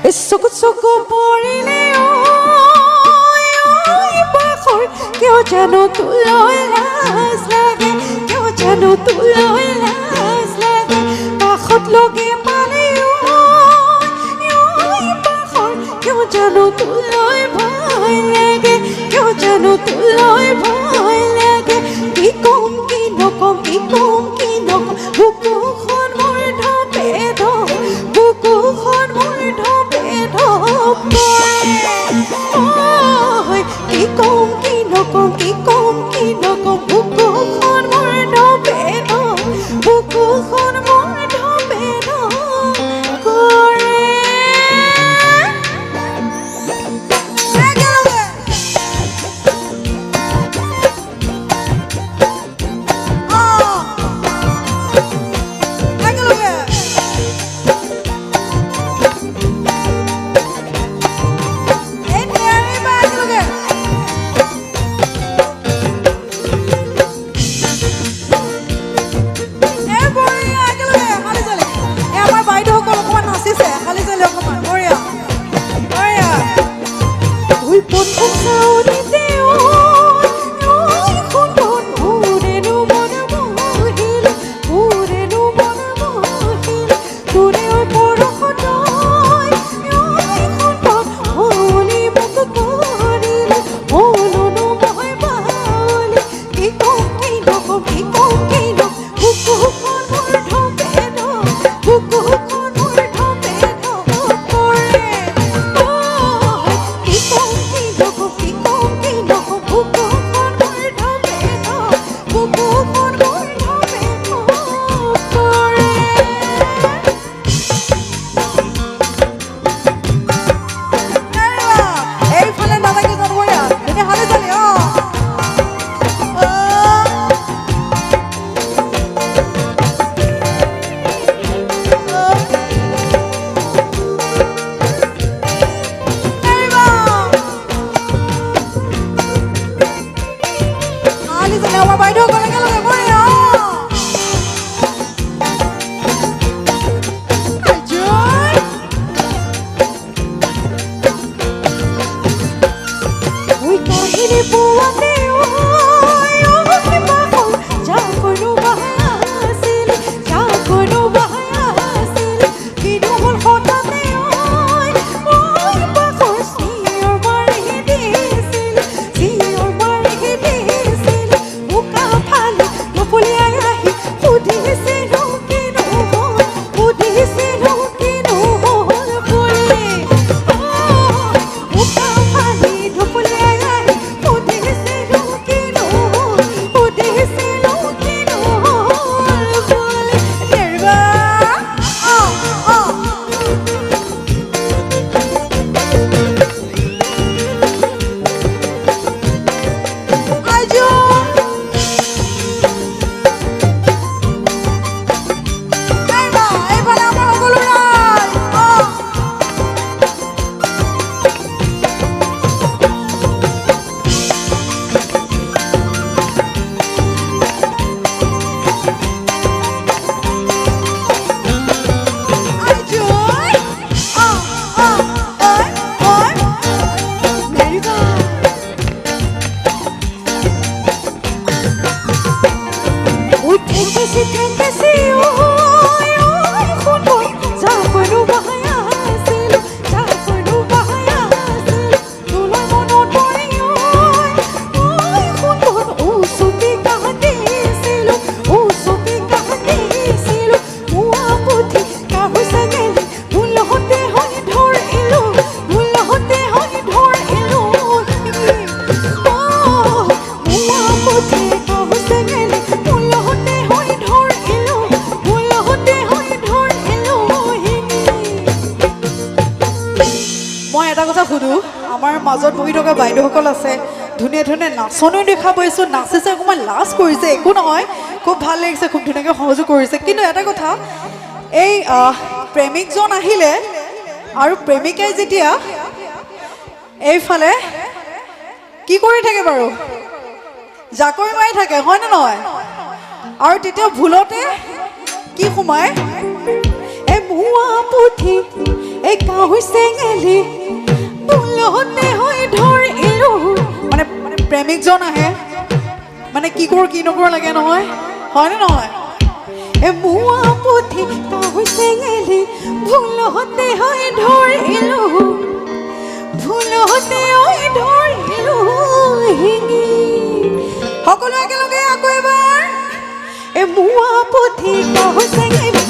চকু চকু পৰিলে বাখৰ কিয় জানো তোলৈ লাজ লাগে কিয় জানো তোলৈ লাজ লাগে কাষত লগে পালে বাখৰ কিয় জানো তোলৈ ভয় লাগে কিয় জানো তোলৈ ভয় লাগে কি কম কি নকম কি কম কি নকম বুকুখন মোৰ ঢপে ঢপ বুকুখন মোৰ ঢপে ঢপ কি কম কি নকম কি কম কি নকম বুকুখন মোৰ ঢপে ঢপ বুকুখন মোৰ ঢপে ঢপ কৰে মাজত বহি থকা বাইদেউসকল আছে ধুনীয়া ধুনীয়া নাচনিও দেখা পাইছোঁ নাচিছে অকণমান লাজ কৰিছে একো নহয় খুব ভাল লাগিছে খুব ধুনীয়াকৈ সহযোগ কৰিছে কিন্তু এটা কথা এই প্ৰেমিকজন আহিলে আৰু প্ৰেমিকাই যেতিয়া এইফালে কি কৰি থাকে বাৰু জাকৈ মাৰি থাকে হয় নে নহয় আৰু তেতিয়া ভুলতে কি সোমায় এই মোৱা পুথি এই কাহুই চেঙেলি ভুলতে হৈ ধৰিলো মানে প্ৰেমিকজন আহে মানে কি কৰো কি নকৰো লাগে নহয় হয়নে নহয় এ মোৱা পুথি কাহুই চেঙেলি ভুলতে হৈ ধৰিলো ভুলতে হৈ ধৰিলো হিঙি সকলো একেলগে আকৌ এবাৰ এ মোৱা পুথি কাহুই চেঙেলি